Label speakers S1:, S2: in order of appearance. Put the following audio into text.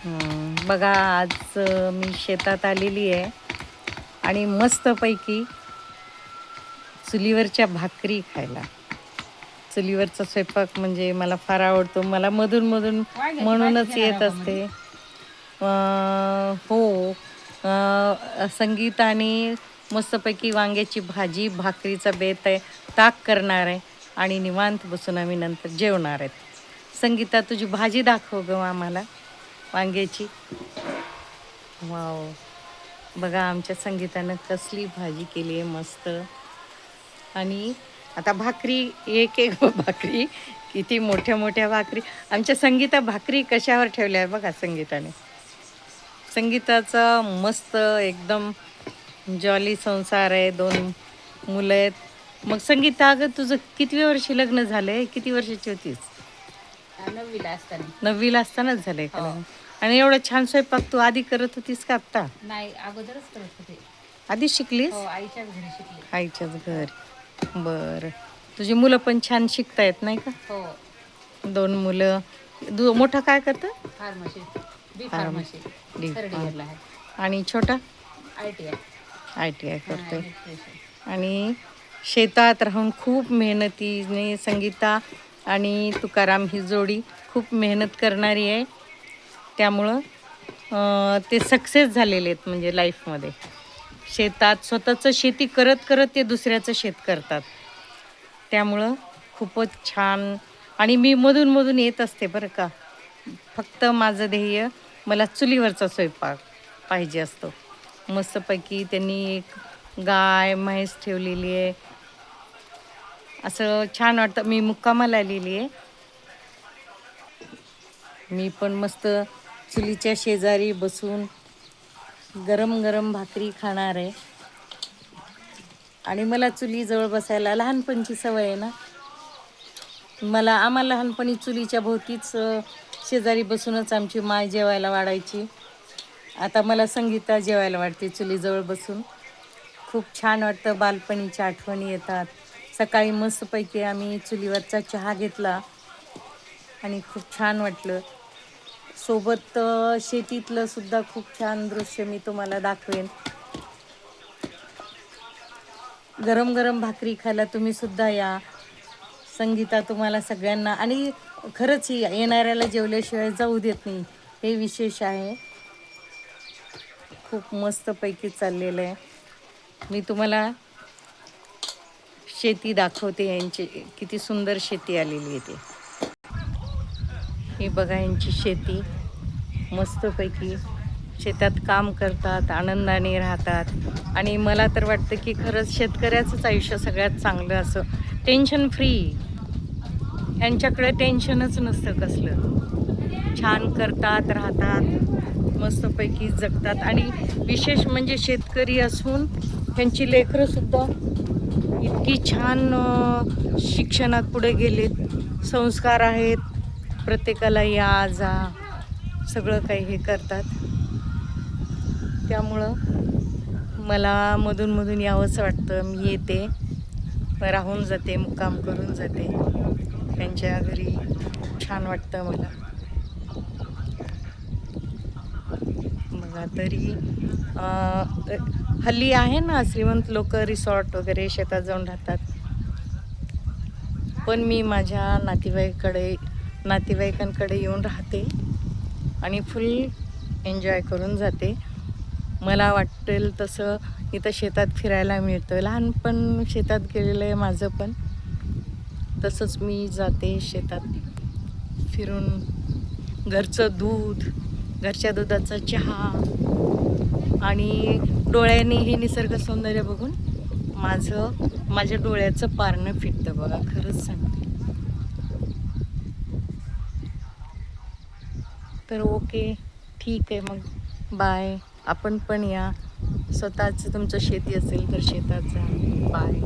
S1: बघा आज मी शेतात आलेली आहे आणि मस्तपैकी चुलीवरच्या भाकरी खायला. चुलीवरचा स्वयंपाक म्हणजे मला फार आवडतो. मला मधून म्हणूनच येत असते. हो, संगीताने मस्तपैकी वांग्याची भाजी, भाकरीचा बेत आहे, ताक करणार आहे आणि निवांत बसून आम्ही नंतर जेवणार आहेत. संगीता, तुझी भाजी दाखव गं आम्हाला वांग्याची. वाव, बघा आमच्या संगीतानं कसली भाजी केली आहे मस्त. आणि आता भाकरी एक एक भाकरी, किती मोठ्या मोठ्या भाकरी. आमच्या संगीता भाकरी कशावर ठेवल्या आहे बघा संगीताने. संगीताचा मस्त एकदम जॉली संसार आहे, 2 मुलं आहेत. मग संगीता, अगं तुझं किती वर्षी लग्न झालंय? किती वर्षाची होतीस?
S2: 9वीला असताना.
S1: 9वीला असतानाच झालंय का
S2: हो.
S1: लग्न? आणि एवढं छान स्वयंपाक तू आधी करत होतीस का आत्ता?
S2: नाही, अगोदरच करत होते.
S1: आधी शिकलीस?
S2: हो, आईच्याच घरी शिकले.
S1: आईच्याच घरी. बरं. तुझी मुलं पण छान शिकतायत नाही का?
S2: हो.
S1: 2 मुलं. मोठा काय करतं?
S2: Pharmacy, B
S1: pharm-
S2: pharmacy,
S1: D
S2: third
S1: pharm.
S2: इयरला आहे.
S1: आणि छोटा
S2: ITI.
S1: ITI करतोय.
S2: इलेक्ट्रिशियन.
S1: आणि शेतात राहून खूप मेहनतीने संगीता आणि तुकाराम ही जोडी खूप मेहनत करणारी आहे. त्यामुळं ते सक्सेस झालेले आहेत म्हणजे लाईफमध्ये. शेतात स्वतःचं शेती करत करत ते दुसऱ्याचं शेत करतात. त्यामुळं खूपच छान. आणि मी मधून येत असते बरं का. फक्त माझं ध्येय मला चुलीवरचा स्वयंपाक पाहिजे असतो. मस्तपैकी त्यांनी एक गाय म्हैस ठेवलेली आहे. असं छान वाटतं. मी मुक्कामाला आलेली आहे. मी पण मस्त चुलीच्या शेजारी बसून गरम गरम भाकरी खाणार आहे. आणि मला चुलीजवळ बसायला लहानपणची सवय आहे ना. आम्हाला लहानपणी चुलीच्या भोवतीच शेजारी बसूनच आमची माय जेवायला वाढायची. आता मला संगीता जेवायला वाढते चुलीजवळ बसून. खूप छान वाटतं. बालपणीच्या आठवणी येतात. सकाळी मस्तपैकी आम्ही चुलीवरचा चहा घेतला आणि खूप छान वाटलं. सोबत शेतीतलं सुद्धा खूप छान दृश्य मी तुम्हाला दाखवेन. गरम गरम भाकरी खायला तुम्ही सुद्धा या. संगीता तुम्हाला सगळ्यांना, आणि खरंच येणाऱ्याला जेवल्याशिवाय जाऊ देत नाही, हे विशेष आहे. खूप मस्तपैकी चाललेलं आहे. मी तुम्हाला शेती दाखवते. यांची किती सुंदर शेती आलेली आहे. हे बघा यांची शेती. मस्तपैकी शेतात काम करतात, आनंदाने राहतात. आणि मला तर वाटतं की खरंच शेतकऱ्याचंच आयुष्य सगळ्यात चांगलं असं, टेन्शन फ्री. यांच्याकडे टेन्शनच नसतं कसलं. छान करतात, राहतात, मस्तपैकी जगतात. आणि विशेष म्हणजे शेतकरी असून त्यांची लेकरंसुद्धा इतकी छान शिक्षणात पुढे गेलेत. संस्कार आहेत. प्रत्येकाला या जा सगळं काही हे करतात. त्यामुळं मला मधून यावंसं वाटतं. मी येते, राहून जाते, मुक्काम करून जाते त्यांच्या घरी. छान वाटतं मला. बघा तरी हल्ली आहे ना, श्रीमंत लोक रिसॉर्ट वगैरे शेतात जाऊन राहतात. पण मी माझ्या नातेवाईकांकडे येऊन राहते आणि फुल एन्जॉय करून जाते. मला वाटेल तसं इथं शेतात फिरायला मिळतं. लहानपण शेतात गेलेलं आहे माझं पण. तसंच मी जाते शेतात फिरून. घरचं दूध, घरच्या दुधाचा चहा आणि डोळ्यांनी हे निसर्ग सौंदर्य बघून माझ्या डोळ्याचं पारणं फिटतं बघा, खरंच सांगते. तर ओके, ठीक आहे मग, बाय. आपण पण या. स्वतःचं तुमचं शेती असेल तर शेतात जा. बाय.